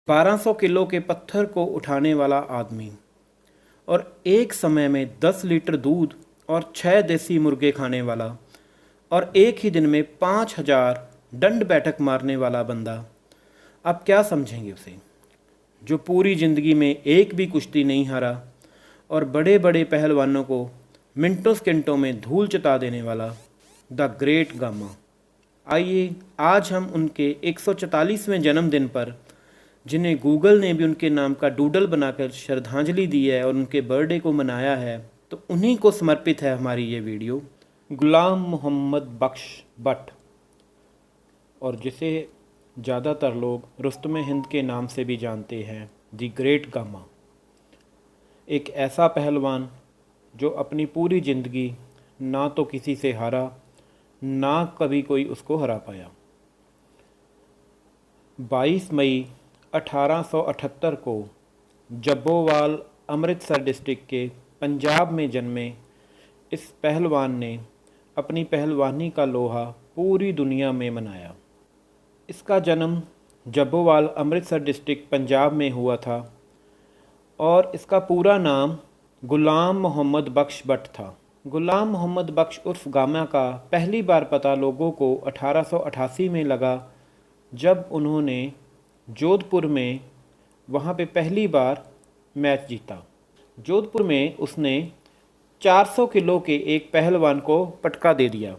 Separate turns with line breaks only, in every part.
1200 kilo के पत्थर को उठाने वाला आदमी और एक समय में 10 लीटर दूध और 6 देसी मुर्गे खाने वाला और एक ही दिन में 5000 दंड बैठक मारने वाला बंदा। आप क्या समझेंगे उसे, जो पूरी ज़िंदगी में एक भी कुश्ती नहीं हारा और बड़े बड़े पहलवानों को मिनटों सेकंडों में धूल चटा देने वाला द ग्रेट गामा। आइए आज हम उनके 144वें जन्मदिन पर, जिन्हें गूगल ने भी उनके नाम का डूडल बनाकर श्रद्धांजलि दी है और उनके बर्थडे को मनाया है, तो उन्हीं को समर्पित है हमारी ये वीडियो। गुलाम मोहम्मद बख्श भट्ट, और जिसे ज़्यादातर लोग रुस्तमे हिंद के नाम से भी जानते हैं, दी ग्रेट गामा। एक ऐसा पहलवान जो अपनी पूरी ज़िंदगी ना तो किसी से हारा, ना कभी कोई उसको हरा पाया। 22 मई 1878 को जब्बोवाल अमृतसर डिस्ट्रिक्ट के पंजाब में जन्मे इस पहलवान ने अपनी पहलवानी का लोहा पूरी दुनिया में मनाया। इसका जन्म जब्बोवाल अमृतसर डिस्ट्रिक्ट पंजाब में हुआ था और इसका पूरा नाम गुलाम मोहम्मद बख्श भट्ट था। गुलाम मोहम्मद बख्श उर्फ गामा का पहली बार पता लोगों को 1888 में लगा, जब उन्होंने जोधपुर में वहाँ पे पहली बार मैच जीता। जोधपुर में उसने 400 किलो के एक पहलवान को पटका दे दिया।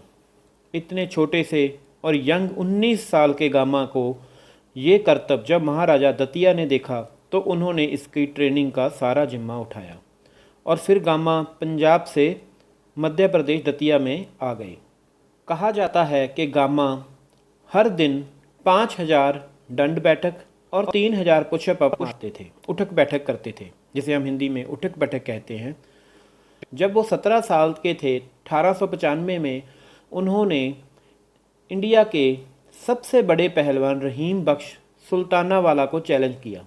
इतने छोटे से और यंग 19 साल के गामा को ये करतब जब महाराजा दतिया ने देखा तो उन्होंने इसकी ट्रेनिंग का सारा जिम्मा उठाया और फिर गामा पंजाब से मध्य प्रदेश दतिया में आ गए। कहा जाता है कि गामा हर दिन 5000 दंड बैठक और 3000 पुशअप मारते थे, उठक बैठक करते थे, जिसे हम हिंदी में उठक बैठक कहते हैं। जब वो 17 साल के थे, 1895 में उन्होंने इंडिया के सबसे बड़े पहलवान रहीम बख्श सुल्तानावाला को चैलेंज किया।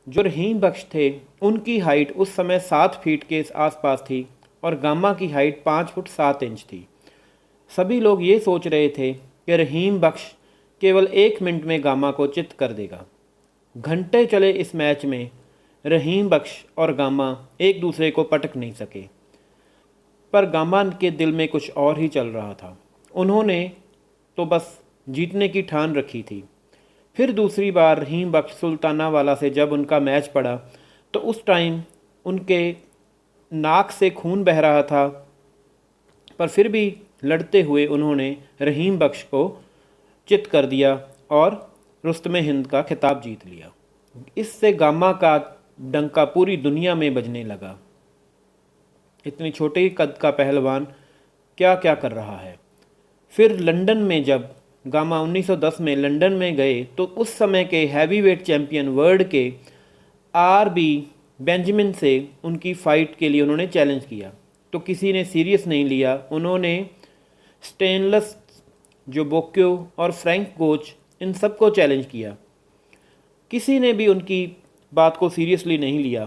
जो रहीम बख्श थे, उनकी हाइट उस समय 7 फीट के आसपास थी और गामा की हाइट 5 फुट 7 इंच थी। सभी लोग ये सोच रहे थे कि रहीम बख्श केवल 1 मिनट में गामा को चित कर देगा। घंटे चले इस मैच में रहीम बख्श और गामा एक दूसरे को पटक नहीं सके, पर गामा के दिल में कुछ और ही चल रहा था। उन्होंने तो बस जीतने की ठान रखी थी। फिर दूसरी बार रहीम बख्श सुल्तानावाला से जब उनका मैच पड़ा तो उस टाइम उनके नाक से खून बह रहा था, पर फिर भी लड़ते हुए उन्होंने रहीम बख्श को चित कर दिया और रुस्तमे हिंद का खिताब जीत लिया। इससे गामा का डंका पूरी दुनिया में बजने लगा। इतनी छोटे कद का पहलवान क्या क्या कर रहा है। फिर लंदन में जब गामा 1910 में लंदन में गए तो उस समय के हैवीवेट चैंपियन वर्ल्ड के आर.बी. बेंजामिन से उनकी फ़ाइट के लिए उन्होंने चैलेंज किया, तो किसी ने सीरियस नहीं लिया। उन्होंने स्टेनलेस, जो बोक्यो और फ्रैंक गोच, इन सबको चैलेंज किया। किसी ने भी उनकी बात को सीरियसली नहीं लिया,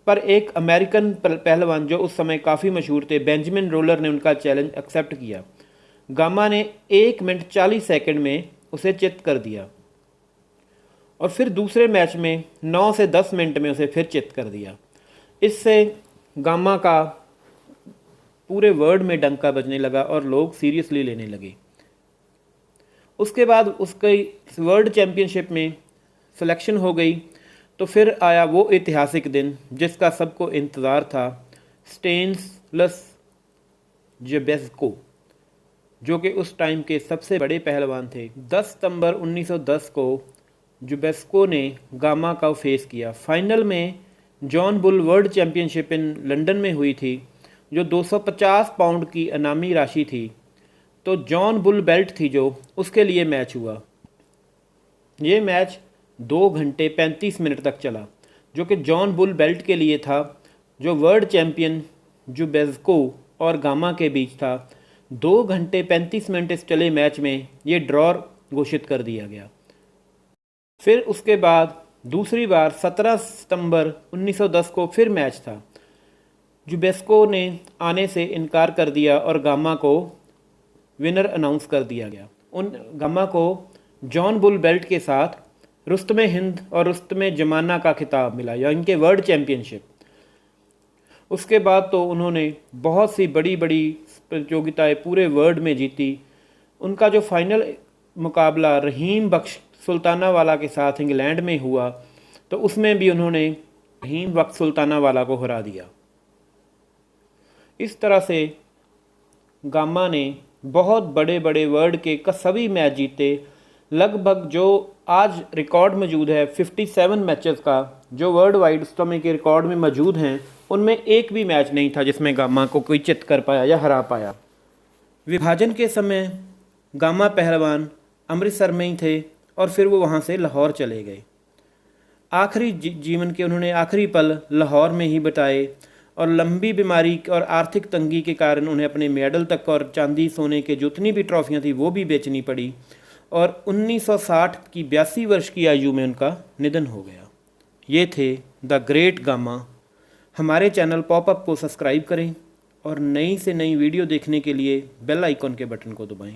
पर एक अमेरिकन पहलवान जो उस समय काफ़ी मशहूर थे, बेंजामिन रोलर, ने उनका चैलेंज एक्सेप्ट किया। गामा ने 1 मिनट 40 सेकंड में उसे चित कर दिया और फिर दूसरे मैच में 9 से 10 मिनट में उसे फिर चित कर दिया। इससे गामा का पूरे वर्ल्ड में डंका बजने लगा और लोग सीरियसली लेने लगे। उसके बाद उसके वर्ल्ड चैम्पियनशिप में सिलेक्शन हो गई, तो फिर आया वो ऐतिहासिक दिन जिसका सबको इंतज़ार था। स्टेनलेस ज़ेबेस्को, जो कि उस टाइम के सबसे बड़े पहलवान थे। 10 सितंबर 1910 को ज़ेबेस्को ने गामा का फेस किया। फाइनल में John bull world championship in London में हुई थी, जो 250 पाउंड की इनामी राशि थी। तो जॉन बुल बेल्ट थी जो उसके लिए मैच हुआ। ये मैच 2 घंटे 35 मिनट तक चला, जो कि जॉन बुल बेल्ट के लिए था। जो वर्ल्ड चैम्पियन ज़ेबेस्को और गामा के बीच था, 2 घंटे 35 मिनट इस चले मैच में ये ड्रॉ घोषित कर दिया गया। फिर उसके बाद दूसरी बार 17 सितंबर 1910 को फिर मैच था। ज़ेबेस्को ने आने से इनकार कर दिया और गामा को विनर अनाउंस कर दिया गया। उन गामा को जॉन बुल बेल्ट के साथ रुस्तम हिंद और रुस्तम जमाना का खिताब मिला, या इनके वर्ल्ड चैम्पियनशिप। उसके बाद तो उन्होंने बहुत सी बड़ी बड़ी प्रतियोगिताएं पूरे वर्ल्ड में जीती। उनका जो फाइनल मुकाबला रहीम बख्श सुल्तानावाला के साथ इंग्लैंड में हुआ, तो उसमें भी उन्होंने रहीम बख्श सुल्तानावाला को हरा दिया। इस तरह से गामा ने बहुत बड़े बड़े वर्ल्ड के सभी मैच जीते। लगभग जो आज रिकॉर्ड मौजूद है 57 मैचेस का, जो वर्ल्ड वाइड उस समय के रिकॉर्ड में मौजूद हैं, उनमें एक भी मैच नहीं था जिसमें गामा को कोई चित कर पाया या हरा पाया। विभाजन के समय गामा पहलवान अमृतसर में ही थे और फिर वो वहाँ से लाहौर चले गए। आखिरी जीवन के उन्होंने आखिरी पल लाहौर में ही बिताए और लंबी बीमारी और आर्थिक तंगी के कारण उन्हें अपने मेडल तक और चांदी सोने के जितनी भी ट्रॉफियाँ थी वो भी बेचनी पड़ी और 1960 की 82 वर्ष की आयु में उनका निधन हो गया। ये थे द ग्रेट गामा। हमारे चैनल पॉपअप को सब्सक्राइब करें और नई से नई वीडियो देखने के लिए बेल आइकॉन के बटन को दबाएं।